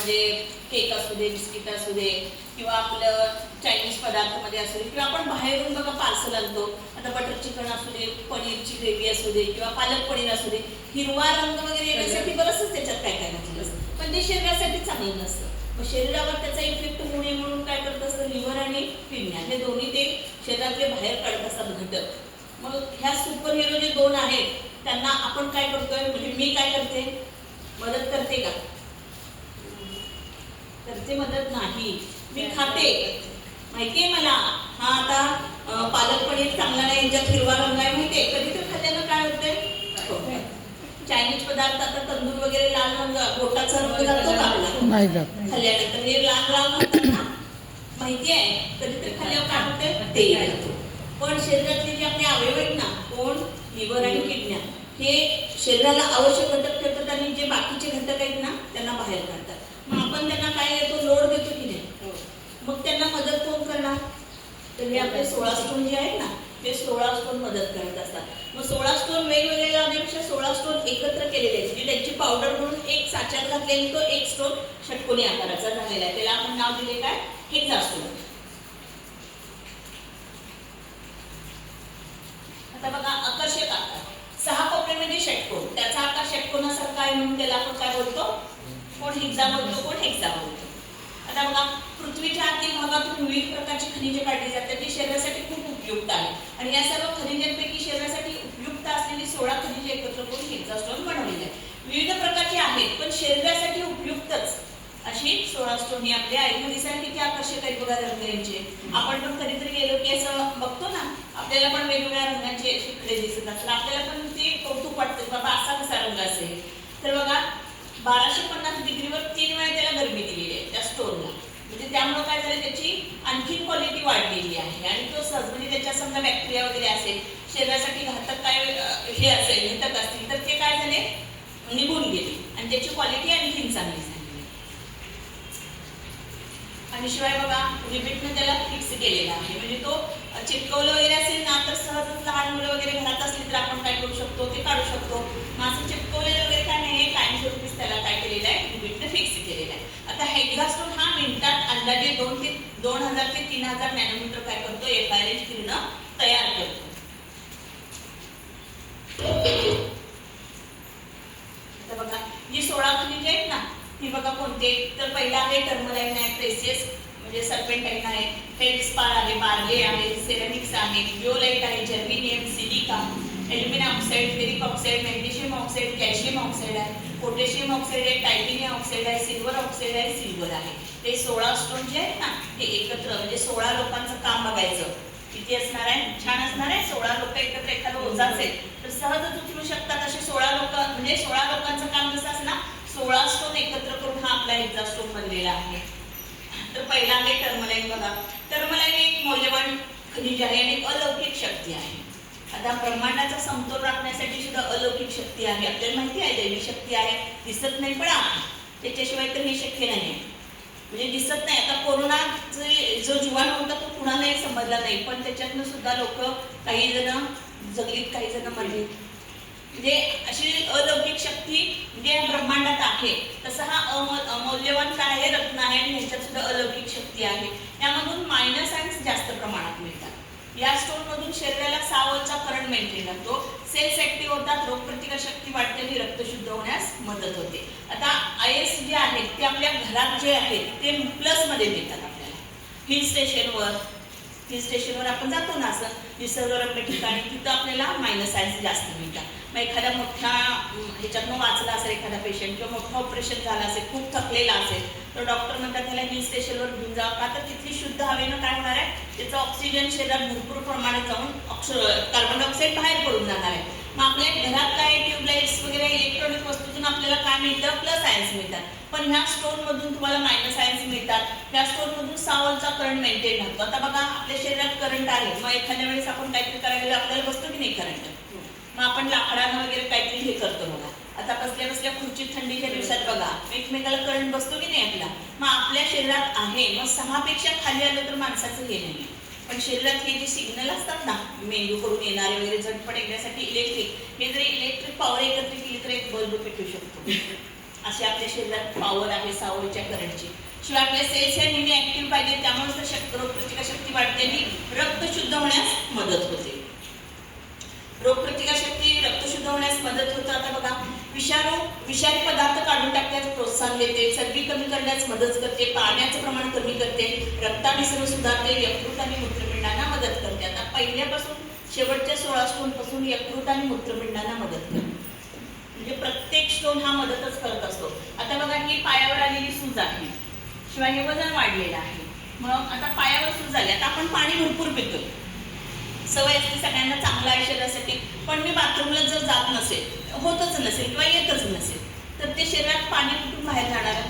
म्हणजे केक असू दे, बिस्किट असू दे, किंवा आपलं चायनीज पदार्थामध्ये असू दे, किंवा आपण बाहेरून बघा पार्सल आणतो, आता बटर चिकन असू दे, पनीरची ग्रेव्ही असू दे, किंवा पालक पनीर असू दे, हिरवा रंग वगैरे येण्यासाठी बरंच त्याच्यात काय काय घातलेलं असतं, पण ते शरीरासाठी चांगलं नसतं. मग शरीरावर त्याचा इफेक्ट होऊ नये म्हणून काय करत असतं, लिव्हर आणि किडन्या हे दोन्ही ते शरीरातले बाहेर काढत असतात घटक. मग ह्या सुपर हिरो जे दोन आहेत त्यांना आपण काय करतोय, म्हणजे मी काय करते, मदत करते का? करते मदत नाही, मी खाते, माहितीये मला. हा आता पालक पनीर चांगला नाही, यांच्यात हिरवा रंग आहे माहितीये, कधी तर खाल्ल्यानं काय होतंय, चायनीज पदार्थ आता तंदूर वगैरे लाल रंग बोटाचा रंग जातो का आपला खाल्ल्यानंतर, हे लाल लाल म्हणतात ना, माहिती आहे, कधीतरी खाल्ल्यावर काय होतंय ते येतो. पण शरीरातले जे आपले अवयव आहेत ना, कोण, लिव्हर आणि किडन्या, हे शरीराला आवश्यक घटक ठेवतात आणि जे बाकीचे घटक आहेत ना त्यांना बाहेर काढतात. मग आपण त्यांना काय देतो, लोड देतो की नाही, मग त्यांना मदत कोण करणार, तर हे आपले 16 स्टोन जे आहेत ना ते 16 स्टोन मदत करत असतात. मग 16 स्टोन वेगवेगळे लावण्यापेक्षा 16 स्टोन एकत्र केलेले आहेत, म्हणजे त्यांची पावडर म्हणून एक साच्यात घातलेली, तो एक स्टोन षटकोनी आकाराचा झालेला आहे, त्याला आपण नाव दिले काय, हेक्सास्टोन. आता बघा आकर्षक आकार, 6 कोपरे म्हणजे षटकोन, त्याचा आकार षटकोनासारखा आहे म्हणून त्याला आपण काय बोलतो, कोण हेक्सा बोलतो, कोण हेक्सा बोलतो. आता बघा पृथ्वीच्या आतील भागातून विविध प्रकारची खनिजे काढली जातात, जी शरीरासाठी खूप उपयुक्त आहे, आणि या सर्व खनिजांपैकी शरीरासाठी उपयुक्त असलेली 16 खनिजे एकत्र करून हेक्सास्टोन बनवलेले आहे. विविध प्रकारचे आहेत पण शरीरासाठी उपयुक्तच अशी 16 स्टोन ही आपल्या आईमध्ये दिसायला किती आकर्षक आहेत बघा रंग यांचे. आपण पण कधीतरी गेलो की असं बघतो ना, आपल्याला पण वेगवेगळ्या रंगाचे शिखरे दिसत असतात, आपल्याला पण ते कौतुक वाटतं, बाबा असा कसा रंग असेल. तर बघा 1250 डिग्रीवर 3 वेळा त्याला गरमी दिलेली आहे त्या स्टोनला, म्हणजे त्यामुळे काय झालं, त्याची आणखी क्वालिटी वाढलेली आहे, आणि तो सहज म्हणजे त्याच्या समजा बॅक्टेरिया वगैरे असेल, शरीरासाठी घातक काय हे असेल, घटक असतील, तर ते काय झाले, निघून गेले, आणि त्याची क्वालिटी आणखी चांगली झाली. आणि शिवाय बघा रिबीटने त्याला फिक्स केलेला आहे, म्हणजे तो चिटकवलं वगैरे असेल ना तर सहजच लहान मुलं वगैरे घरात असली तर आपण काय करू शकतो, ते काढू शकतो. मासे चिटकवलेलं वगैरे काय नाही, कायमस्वरूपीच त्याला काय केलेलं आहे, रिबीटने फिक्स केलेलं आहे. आता हेक्सास्टोन हा मिनिटात अंदाजे 2000 ते 3000 नॅनोमीटर काय करतो, एफआयआर किरण तयार करतो. आता बघा जी 16 खनिजे आहेत ना ती बघा कोणते, तर पहिला आहे टर्मलाइन आहे, प्रेसियस म्हणजे सर्पेंटाइन आहे, फेल्डस्पार आहे, बार्ले आहे, सेरामिक्स आहे, जिओलाइट आहे, germanium, silica, aluminium oxide, ferric oxide, magnesium oxide, calcium oxide आहे, पोटॅशियम ऑक्साईड आहे, टायटेनियम ऑक्साईड आहे, सिल्वर ऑक्साईड आहे, सिल्वर आहे. ते 16 स्टोन जे आहेत ना ते एकत्र, म्हणजे 16 लोकांचं काम बघायचं किती असणार आहे, छान असणार आहे. 16 लोक एकत्र एखादा ओझा असेल तर सहजच उचलू शकतात, असे 16 लोक, म्हणजे 16 लोकांचं काम कसं असणार, 16 स्टोन एकत्र करून हा आपला हेक्सास्टोन बनलेला आहे. तर पहिला आहे टर्मलाइन. बघा टर्मलाइन एक मौल्यवान खनिज आहे आणि एक अलौकिक शक्ती आहे. आता ब्रह्मांडाचा समतोल राखण्यासाठी सुद्धा अलौकिक शक्ती आहे, आपल्याला माहिती आहे, दैवी शक्ती आहे, दिसत नाही पण आहे, त्याच्याशिवाय तर हे शक्य नाही, म्हणजे दिसत नाही. आता कोरोना जो जीवाणू होता तो कुणालाही समजला नाही, पण त्याच्यातनं सुद्धा लोक काही जण जगलीत, काही जण मरलीत, म्हणजे अशी अलौकिक शक्ती म्हणजे ब्रह्मांडात आहे. तसं हा अमूल्यवान काय आहे, रत्न आहे, आणि ह्याच्यात सुद्धा अलौकिक शक्ती आहे. यामधून मायनस आयन्स जास्त प्रमाणात मिळतात. या स्टोन मधून शरीराला 6 व्होल्टचा करंट मेंटेन राहतो, सेल्स ऍक्टिव्ह होतात, रोगप्रतिकार शक्ती वाढते आणि रक्त शुद्ध होण्यास मदत होते. आता आयएस जे आहेत ते आपल्या घरात जे आहेत ते प्लस मध्ये मिळतात आपल्याला. हिल स्टेशनवर आपण जातो ना असं निसर्गरम्य ठिकाणी, तिथं आपल्याला मायनस आयन्स जास्त मिळतात. मग एखाद्या मोठ्या ह्याच्यातनं वाचला असेल एखादा पेशंट, किंवा मोठं ऑपरेशन झालं असेल, खूप थकलेला असेल, तर डॉक्टर म्हणतात त्याला हिल स्टेशनवर घेऊन जावं का, तर तिथली शुद्ध हवेनं काय होणार आहे, त्याचं ऑक्सिजन शरीरात भरपूर प्रमाणात जाऊन कार्बन डायऑक्साईड बाहेर पडून जाणार आहे. मग आपल्या घरात काय ट्यूबलाइट्स वगैरे इलेक्ट्रॉनिक वस्तूतून आपल्याला काय मिळतं, प्लस आयन्स मिळतात, पण ह्या स्टोन मधून तुम्हाला मायनस आयन्स मिळतात. ह्या स्टोन मधून 6 व्होल्टचा करंट मेंटेन राहतो. आता बघा आपल्या शरीरात करंट आहे, मग एखाद्या वेळेस आपण काहीतरी करायला आपल्याला बसतो की नाही करंट, मग आपण लाकडानं वगैरे काहीतरी हे करतो बघा. आता बसल्या खुर्चीत थंडीच्या दिवसात बघा एकमेकाला करंट बसतो की नाही आपला, मग आपल्या शरीरात आहे. मग 6 पेक्षा खाली आलं तर माणसाचं हे नाही, पण शरीरात हे जे सिग्नल असतात ना मेंदू कडून येणारे वगैरे झटपट येण्यासाठी इलेक्ट्रिक, हे जर इलेक्ट्रिक पॉवर एकत्रित केली तर एक बल्ब पेटू शकतो. असे आपल्या शरीरात पॉवर आहे सावळीच्या करंटची. शिवाय आपल्या सेल्स ह्या नेहमी ऍक्टिव्ह पाहिजे, त्यामुळे तर रोगप्रतिकारशक्ती वाढते आणि रक्त शुद्ध होण्यास मदत होते. रोगप्रतिकारशक्ती रक्त शुद्ध होण्यास मदत होतं. आता बघा, विषारी पदार्थ काढून टाकण्यास प्रोत्साहन देते, चरबी कमी करण्यास मदत करते, पाण्याचं प्रमाण कमी करते, रक्ताभिसरण सुधारते, यकृत आणि मूत्रपिंडांना मदत करते. आता पहिल्यापासून शेवटच्या 16 स्टोन पासून यकृत आणि मूत्रपिंडांना मदत करते. म्हणजे प्रत्येक स्टोन हा मदतच करत असतो. आता बघा, ही पायावर आलेली सूज आहे, शिवाय हे वजन वाढलेलं आहे. मग आता पायावर सूज झाली, आता आपण पाणी भरपूर पितो, सवय असते सगळ्यांना चांगलं आहे शरीरासाठी. पण मी बाथरूमला जर जात नसेल, होतच नसेल किंवा येतच नसेल, तर ते शरीरात पाणी कुठून बाहेर जाणार आहे?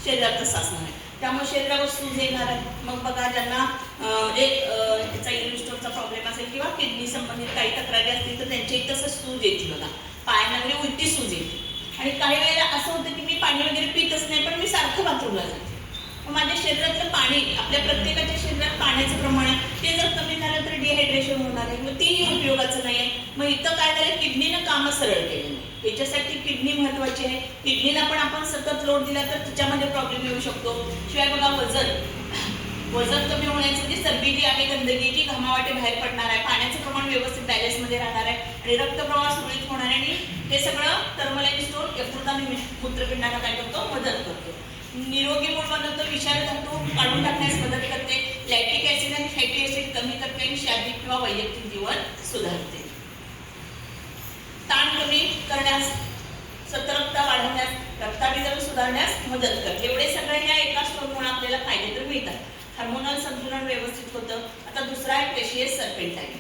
शरीरातच साचणार आहे, त्यामुळे शरीरावर सूज येणार आहे. मग बघा, ज्यांना त्याचा युरिन स्टोनचा प्रॉब्लेम असेल किंवा किडनी संबंधित काही तक्रारी असतील तर त्यांच्या इथं तसं सूज येते बघा, पायांना वगैरे उलटी सूज येते. आणि काही वेळेला असं होतं की मी पाणी वगैरे पितच नाही, पण मी सारखं बाथरूमला जाते. माझ्या शरीरातलं पाणी, आपल्या प्रत्येकाच्या शरीरात पाण्याचं प्रमाण आहे, ते जर कमी झालं तर डिहायड्रेशन होणार आहे, मग तेही उपयोगाचं नाही आहे. मग इथं काय झालं, किडनीनं कामं सरळ केलं नाही. याच्यासाठी किडनी महत्वाची आहे. किडनीला पण आपण सतत लोड दिला तर तिच्यामध्ये प्रॉब्लेम येऊ शकतो. शिवाय बघा, वजन कमी होण्याचं जी चरबी जी आहे, गंदगी जी घामावाटे बाहेर पडणार आहे, पाण्याचं प्रमाण व्यवस्थित बॅलन्समध्ये राहणार आहे आणि रक्तप्रवाह सुरळीत होणार आहे. आणि हे सगळं टर्मलाइन स्टोन यकृत आणि मूत्रपिंडांना काय करतो, मदत करतो. निरोगी मूळ बनवतो, विषारी धातू काढून टाकण्यास मदत करते, लॅक्टिक ऍसिड आणि फॅटी ऍसिड कमी करते आणि शारीरिक किंवा वैयक्तिक जीवन सुधारते. ताण कमी करण्यास, सतर्कता वाढवण्यास, रक्ताभिसरण सुधारण्यास मदत करते. एवढे सगळे ह्या एका स्टोनमुळे आपल्याला फायदे तर मिळतात. हार्मोनल संतुलन व्यवस्थित होतं. आता दुसरा आहे प्रेशियस सर्पेंटाईन.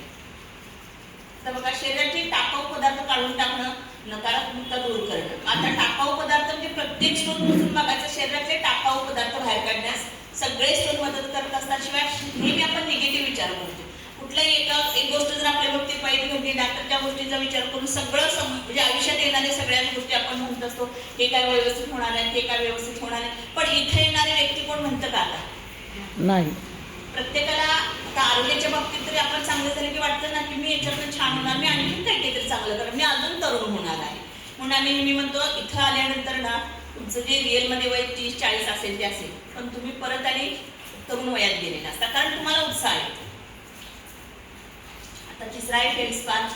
तर बघा, शरीराचे टाकाऊ पदार्थ काढून टाकणं, नकारात्मकता दूर करणं. आता टाकाऊ पदार्थ म्हणजे प्रत्येक स्टोन पासून बघायचं, शरीरातले टाकाऊ पदार्थ बाहेर काढण्यास सगळे स्टोन मदत करत असतात. शिवाय नेहमी आपण निगेटिव्ह विचार करतो. कुठल्याही एक गोष्ट जर आपल्या बाबतीत वाईट घडली ना, तर त्या गोष्टीचा विचार करून सगळं म्हणजे आयुष्यात येणाऱ्या सगळ्याच गोष्टी आपण म्हणत असतो, हे काय व्यवस्थित होणार आहे, हे काय व्यवस्थित होणार आहे. पण इथे येणारे व्यक्ती कोण म्हणतं का? नाही. प्रत्येकाला आता आरोग्याच्या बाबतीत तरी आपण चांगलं झालं की वाटतं ना, की मी याच्यातून छान होणार, मी आणखी काहीतरी चांगलं करेन, मी अजून तरुण होणार आहे. म्हणून आम्ही नेहमी म्हणतो, इथं आल्यानंतर ना तुमचं जे रिअलमध्ये वय 30-40 असेल ते असेल, पण तुम्ही परत आणि तरुण वयात गेलेला असता, कारण तुम्हाला उत्साह आहे. आता तिसरा आहे फेल्डस्पार.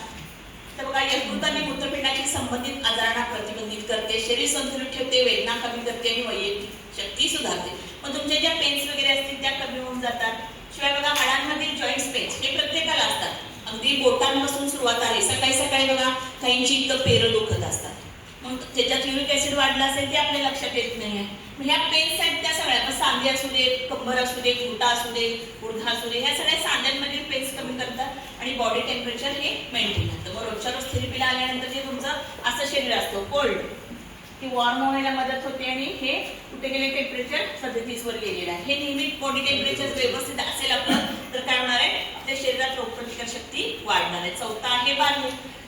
तर बघा, यकृत आणि मूत्रपिंडाशी संबंधित आजारांना प्रतिबंधित करते, शरीर संतुलित ठेवते, वेदना कमी करते आणि वैयक्तिक शक्ती सुधारते. मग तुमच्या ज्या पेन्स वगैरे असतील त्या कमी होऊन जातात. शिवाय बघा, हाडांमधील जॉईंट्स पेन्स हे प्रत्येकाला असतात. अगदी बोटांपासून सुरुवात आहे. सकाळी सकाळी बघा, काहींची इथं पेरं दुखत असतात, मग त्याच्यात युरिक ऍसिड वाढला असेल ते आपल्या लक्षात येत नाही आहे. मग ह्या पेन्स आहेत त्या सगळ्या, मग सांधे असू दे, कंबर असू दे, गुडघा असू दे, गुडघा असू दे, ह्या सगळ्या सांध्यांमधील पेन्स कमी करतात आणि बॉडी टेम्परेचर हे मेंटेन राहतं. मग रोजच्या रोज थेरपीला आल्यानंतर जे तुमचं असं शरीर असतं कोल्ड, ती वॉर्म होण्याला मदत होते आणि हे कुठे गेले, टेम्परेचर 37 वर गेलेलं आहे. हे नेहमी बॉडी टेम्परेचर व्यवस्थित असेल आपलं तर काय होणार आहे, आपल्या शरीरात रोगप्रतिकार शक्ती वाढणार आहे. चौथा आहे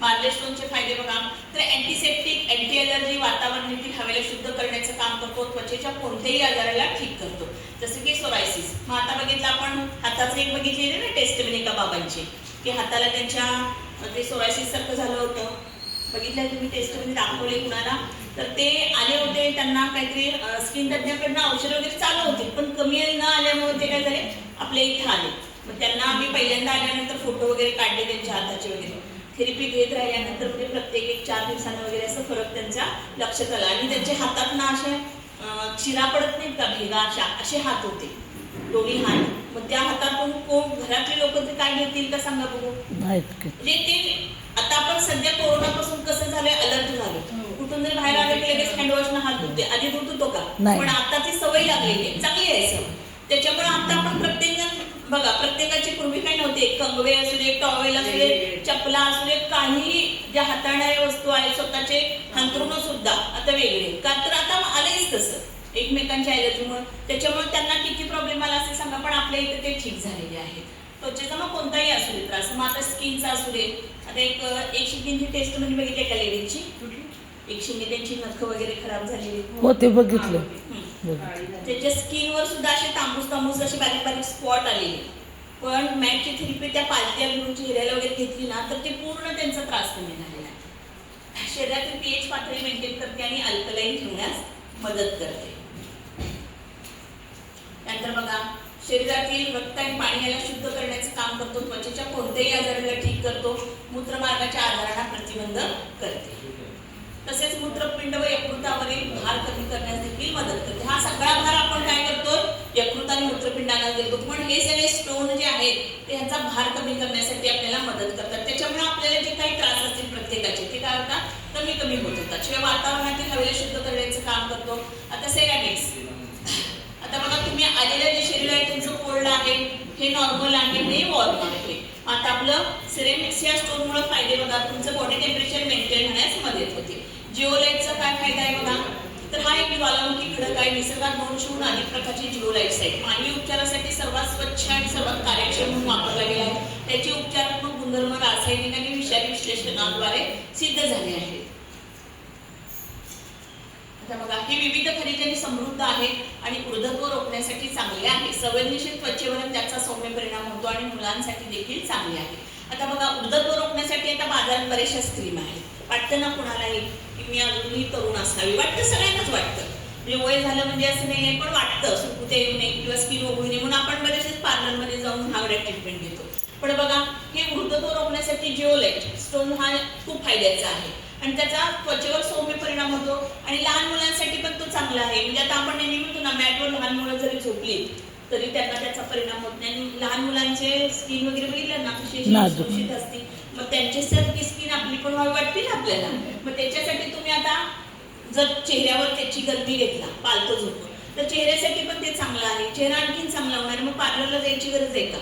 बार्ले स्टोनचे फायदे बघा. तर अँटीसेप्टिक, अँटी अलर्जी, वातावरणातील हवेला शुद्ध करण्याचं काम करतो, त्वचेच्या कोणत्याही आजाराला ठीक करतो, जसं की सोरायसिस. मग आता बघितलं आपण, हाताचं एक बघितलेले ना टेस्ट एका बाबांची, की हाताला त्यांच्या ते सोरायसिस सारखं झालं होतं, बघितलं तुम्ही टेस्टमध्ये दाखवले कुणाला, तर ते आले होते, त्यांना काहीतरी स्किन तज्ञाकडनं औषध वगैरे चालू होते, पण कमी न आल्यामुळे ते काय झाले, आपल्या इथं आले. मग त्यांना आम्ही पहिल्यांदा आल्यानंतर फोटो वगैरे काढले त्यांच्या हाताचे वगैरे. थेरपी घेत राहिल्यानंतर म्हणजे प्रत्येक 1-4 दिवसांना वगैरे असं फरक त्यांच्या लक्षात आला. आणि त्यांच्या हातात ना अशा शिरा पडत नाहीत का, भेगा, असे हात होते, दोन्ही हात. मग त्या हातातून घरातले लोक ते काय घेतील का सांगा बघू. म्हणजे ते आता आपण सध्या कोरोनापासून कसं झालंय, अलर्ट झालो, कुठून जरी बाहेर आले की लगेच हँडवॉशनं हात धुते. आधी धुत होतो का, पण आता ती सवय लागलेली आहे, चांगली आहे सवय. त्याच्यामुळे आता आपण प्रत्येकजण बघा, प्रत्येकाची पूर्वी काही नव्हते, कंगवे असू दे, टॉवेल असू दे, चपला असू दे, काही ज्या हाताळणाऱ्या वस्तू आहेत, स्वतःचे अंथरुण सुद्धा आता वेगळे, का तर आता आलेच तसं एकमेकांच्या ॲलर्जीमुळे. त्याच्यामुळे त्यांना किती प्रॉब्लेम आला असे सांगा, पण आपल्या इथे ते ठीक झालेले आहेत. त्वचेचा मग कोणताही असू दे त्रास, मग आता स्किनचा असू दे. आता एक शिंगींची टेस्ट मध्ये बघितली का लेडीजची, एक शिंगी त्यांची नख वगैरे खराब झालेली होते, बघितलं. त्याच्या स्किनवर सुद्धा असे तांबूस असे बारीक बारीक स्पॉट आलेले. पण मॅटची थेरपी त्या पालत्या घेऊन चेहऱ्याला वगैरे घेतली ना, तर ते पूर्ण त्यांचा त्रास कमी झालेला आहे. शरीरातील पीएच पातळी मेंटेन करते आणि अल्कलाईन ठेवण्यास मदत करते. त्यानंतर बघा, शरीरातील रक्त आणि पाणी याला शुद्ध करण्याचं काम करतो. त्वचेच्या कोणत्याही आजाराला ठीक करतो. मूत्रमार्गाच्या आजारांना प्रतिबंध करते. तसेच मूत्रपिंड व यकृतावरील भार कमी करण्यास देखील मदत करते. हा सगळा भार आपण काय करतो, यकृत आणि मूत्रपिंडाला देतो. पण हे सगळे स्टोन जे आहेत ते ह्याचा भार कमी करण्यासाठी आपल्याला मदत करतात. त्याच्यामुळे आपल्याला जे काही त्रास असतील प्रत्येकाचे ते काय होतात, कमी होत होतात. शिवाय वातावरणातील हवेला शुद्ध करण्याचं काम करतो. आता सेरॅमिक्स, आता बघा, तुम्ही आलेलं जे शरीर आहे तुमचं कोल्ड आहे, हे नॉर्मल आहे, हे वॉर्म आहे. आता आपलं सिरेमिक्स या स्टोनमुळे फायदे बघा, तुमचं बॉडी टेम्परेचर मेंटेन होण्यास मदत होते. जिओलाइटचा काय फायदा आहे बघा, तर हा एक ज्वालामुखी खडक आहे. निसर्गात 200हून अधिक प्रकारचे जिओलाइट्स आहेत. मानवी उपचारासाठी सर्वात स्वच्छ आणि सर्वात कार्यक्षम म्हणून वापरला गेला आहे. त्याचे उपचारात्मक गुणधर्म रासायनिक आणि विषारी विश्लेषणाद्वारे सिद्ध झाले आहेत. बघा, हे विविध खनिजांनी समृद्ध आहे आणि वृद्धत्व रोखण्यासाठी चांगले आहे. संवेदनशील त्वचेवर त्याचा सौम्य परिणाम होतो आणि मुलांसाठी देखील चांगले आहे. आता बघा, वृद्धत्व रोखण्यासाठी आता बाजारात बरेचशा स्क्रीम आहेत. वाटतं ना कुणालाही की मी अजूनही तरुण असावी, वाटतं, सगळ्यांनाच वाटतं. म्हणजे वय झालं म्हणजे असं नाही, पण वाटतं सुकूते येऊ नये किंवा स्किन उघडू नये म्हणून आपण बरेचसे पार्लरमध्ये जाऊन महागड्या ट्रीटमेंट घेतो. पण बघा, हे वृद्धत्व रोखण्यासाठी जिओलाइट स्टोन हा खूप फायद्याचा आहे आणि त्याचा त्वचेवर सौम्य परिणाम होतो आणि लहान मुलांसाठी पण तो चांगला आहे. म्हणजे आता आपण नेहमी म्हणतो ना, मॅटवर लहान मुलं जरी झोपली तरी त्यांना त्याचा परिणाम होत नाही. आणि लहान मुलांचे स्किन वगैरे बघितलं ना, कशी सुरक्षित असते, मग त्यांच्यासारखी स्किन आपली पण व्हावी वाटते ना आपल्याला. मग त्याच्यासाठी तुम्ही आता जर चेहऱ्यावर त्याची गलती घेतला पालतो झोपून, तर चेहऱ्यासाठी पण ते चांगलं आहे. चेहरा आणखीन चांगला होणार. मग पार्लरला जायची गरज आहे का?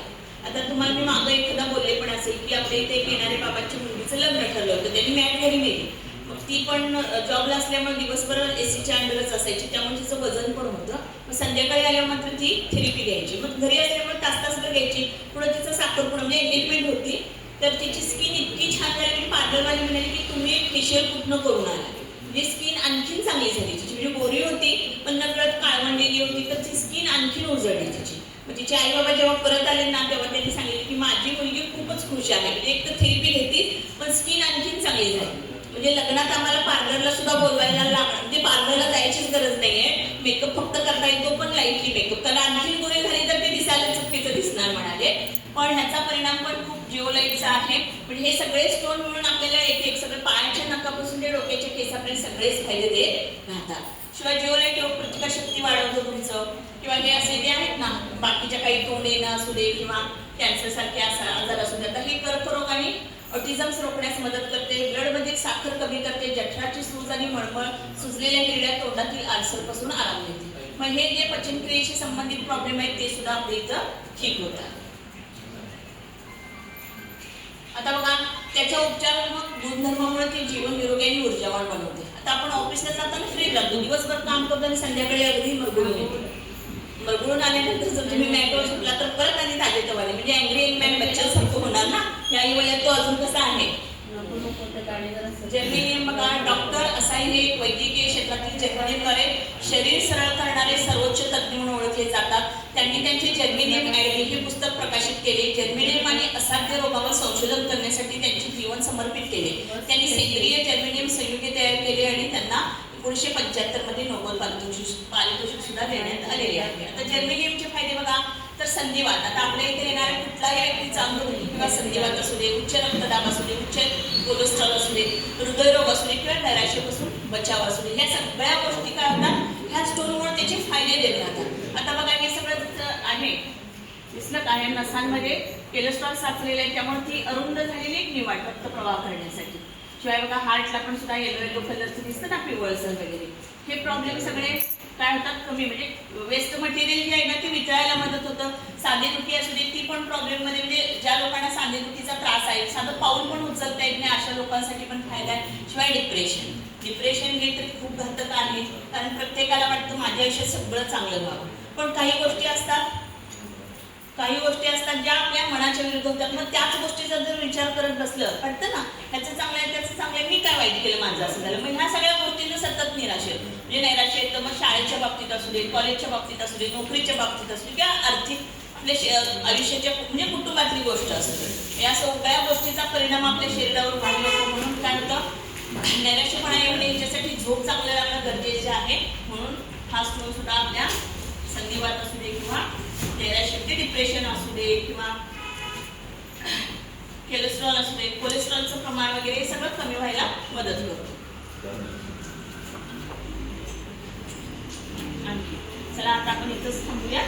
आता तुम्हाला मी मागं एकदा बोलले पण असेल की आपल्या इथे एक येणारे बाबांच्या मुलगीचं लग्न ठरलं होतं. त्यांनी मॅट घरी नेली. मग ती पण जॉबला असल्यामुळे दिवसभर एसीच्या अंडरच असायची, त्यामुळे तिचं वजन पण होतं. मग संध्याकाळी आल्यावर मात्र ती थेरपी घ्यायची. मग घरी असल्यामुळे तास घ्यायची. पुढे तिचं साखरपुडा म्हणजे एंगेजमेंट होती, तर तिची स्किन इतकी छान झाली की पार्लरवाली म्हणाली की तुम्ही फेशियल कुठनं करून आला. म्हणजे स्किन आणखीन चांगली झाली तिची. म्हणजे गोरी होती पण नकळत काळवंडलेली होती, तर ती स्किन आणखीन उजळली तिची. मग तिचे आई बाबा जेव्हा परत आले ना, तेव्हा त्यांनी सांगितले की माझी मुलगी खूपच खुश आहे. म्हणजे एक तर थेरपी घेतली पण स्किन आणखीन चांगली झाली. म्हणजे लग्नात आम्हाला पार्लरला सुद्धा बोलवायला लागणार, म्हणजे पार्लरला जायचीच गरज नाहीये. मेकअप फक्त करता येतो, पण लाईटली मेकअप. त्याला आणखीन गोरी झाली तर ते दिसायला चुकीचं दिसणार म्हणाले. पण ह्याचा परिणाम पण खूप जिओलाइटचा आहे. म्हणजे हे सगळे स्टोन मिळून आपल्याला एक सगळं पायाच्या नखापासून ते डोक्याच्या केसापर्यंत सगळेच फायदे देत राहतात. शिवाय जिओलाइट रोग प्रतिकार शक्ती वाढवतो तुमचं. किंवा हे असे जे आहेत ना, बाकीच्या काही तोंड येणं असू दे किंवा कॅन्सर सारखे आजार असू दे, तर हे कर्करोग आणि ऑटिझम्स रोखण्यास मदत करते. ब्लडमधील साखर कमी करते. जठराची सूज आणि मळमळ, सुजलेल्या हिरड्या, तोंडातील आळसरपासून आराम देते. मग हे जे पचनक्रियेशी संबंधित प्रॉब्लेम आहेत ते सुद्धा आपल्या इथं ठीक होतात. आता बघा, त्याच्या उपचारात्मक गुणधर्मामुळे ते जीवन निरोगी आणि ऊर्जावान बनवते. आता आपण ऑफिसला जाताना फ्री लागतो, दिवसभर काम करतो आणि संध्याकाळी अगदी मरगळून येतो. मरगळून आल्यानंतर जर तुम्ही मॅटवर झोपला तर परत आणि ताजेतवाने, म्हणजे अँग्री यंग मॅन बच्चासारखं होणार ना. या वयात तो अजून कसा आहे. जर्मेनियम बघा, डॉक्टर असाई हे वैद्यकीय क्षेत्रातील जर्मनीद्वारे शरीर सरळ करणारे सर्वोच्च तज्ज्ञ म्हणून ओळखले जातात. त्यांनी त्यांचे जर्मेनियम ॲडवी हे पुस्तक प्रकाशित केले. जर्मेनियम आणि असाध्य रोगावर संशोधन करण्यासाठी त्यांचे जीवन समर्पित केले. त्यांनी सेंद्रिय जर्मेनियम संयुगे तयार केले आणि त्यांना 1975 मध्ये नोबेल पारितोषिक सुद्धा देण्यात आलेले आहे. आता जर्मेनियमचे फायदे बघा, तर संधिवात. आता आपल्या इथे येणाऱ्या कुठलाही व्यक्तीचा अंगदुखी किंवा संधिवात असू दे, उच्च रक्तदाब असू दे, उच्च कोलेस्ट्रॉल असू दे, हृदयरोग असू दे किंवा नैराश्यापासून बचाव असू दे, ह्या सगळ्या गोष्टी काय होतात, ह्या स्टोनमुळे त्याचे फायदे देत राहतात. आता बघा, हे सगळं आहे दिसलं का, आहे नसांमध्ये कोलेस्ट्रॉल साचलेले आहे, त्यामुळे ती अरुंद झालेली एक निवाट रक्त प्रवाह करण्यासाठी. शिवाय बघा, हार्टला पण सुद्धा येलो कलरचं दिसतं ना, पिवळसर वगैरे. हे प्रॉब्लेम सगळे काय होतात, कमी. म्हणजे वेस्ट मटेरियल जे आहे ना, ते वितळायला मदत होतं. सांधेदुखी असू दे, ती पण प्रॉब्लेममध्ये, म्हणजे ज्या लोकांना सांधेदुखीचा त्रास आहे, साधं पाऊल पण उचलता येत नाही, अशा लोकांसाठी पण फायदा आहे. शिवाय डिप्रेशन हे तर खूप घातक आहे, कारण प्रत्येकाला वाटतं माझ्या आयुष्यात सगळं चांगलं व्हावं, पण काही गोष्टी असतात ज्या आपल्या मनाच्या विरुद्ध होतात. मग त्याच गोष्टीचा जर विचार करत बसलं, वाटतं ना ह्याचं चांगलं आहे, त्याचं चांगलं आहे, मी काय वाईट केलं, माझं असं झालं. मग ह्या सगळ्या गोष्टींना सतत निराश येतं. म्हणजे नैराश्य येतं. मग शाळेच्या बाबतीत असू दे, कॉलेजच्या बाबतीत असू दे, नोकरीच्या बाबतीत असू दे किंवा आर्थिक आपल्या आयुष्याच्या म्हणजे कुटुंबातली गोष्ट असू दे, या सगळ्या गोष्टीचा परिणाम आपल्या शरीरावर व्हायला नको. म्हणून काय होतं, नैराश्यपणा येऊ नये याच्यासाठी झोप चांगलं लागणं गरजेचे आहे. म्हणून हा स्टोन सुद्धा आपल्या संधिवात असू दे किंवा नैराश्य डिप्रेशन असू दे किंवा कोलेस्ट्रॉल असू दे, कोलेस्ट्रॉलचं प्रमाण वगैरे सगळं कमी व्हायला मदत करतो. चला आता आपण इथंच थांबूया.